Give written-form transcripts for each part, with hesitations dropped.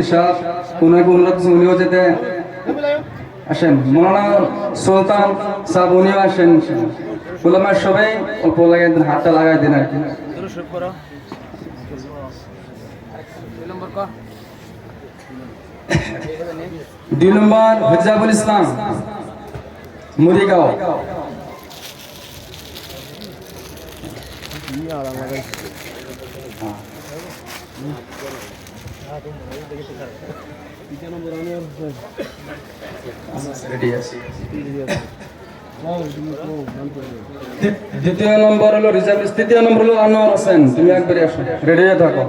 সাহেব উনাকে অনুরোধ উনিও যেতে আসেন, মৌলানা সুলতান সাহেব উনিও আসেন, উলামা সবাই অল্প লাগাই দেন, হাতটা লাগাই দেন আর কি। 2 নম্বর হিজাবুল ইসলাম মুদিগাঁও। দ্বিতীয় নম্বর হলো রিজার্ভ, তৃতীয় নম্বর হলো আনোয়ার হোসেন, তুমি একবারে আসো, রেডি হয়ে থাকো।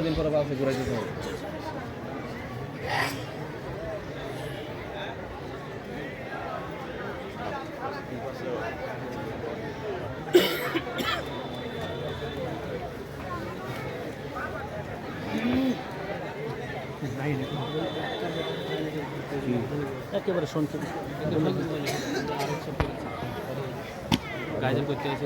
দিন পরে বাসে ঘুরাই দিতে হবে। একেবারে শুনছেন গাইডেন করতে এসে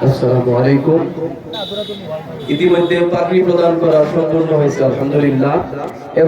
আসসালামু আলাইকুম। ইতিমধ্যে পাগড়ি প্রদান করা সম্পূর্ণ হয়েছে, আলহামদুলিল্লাহ।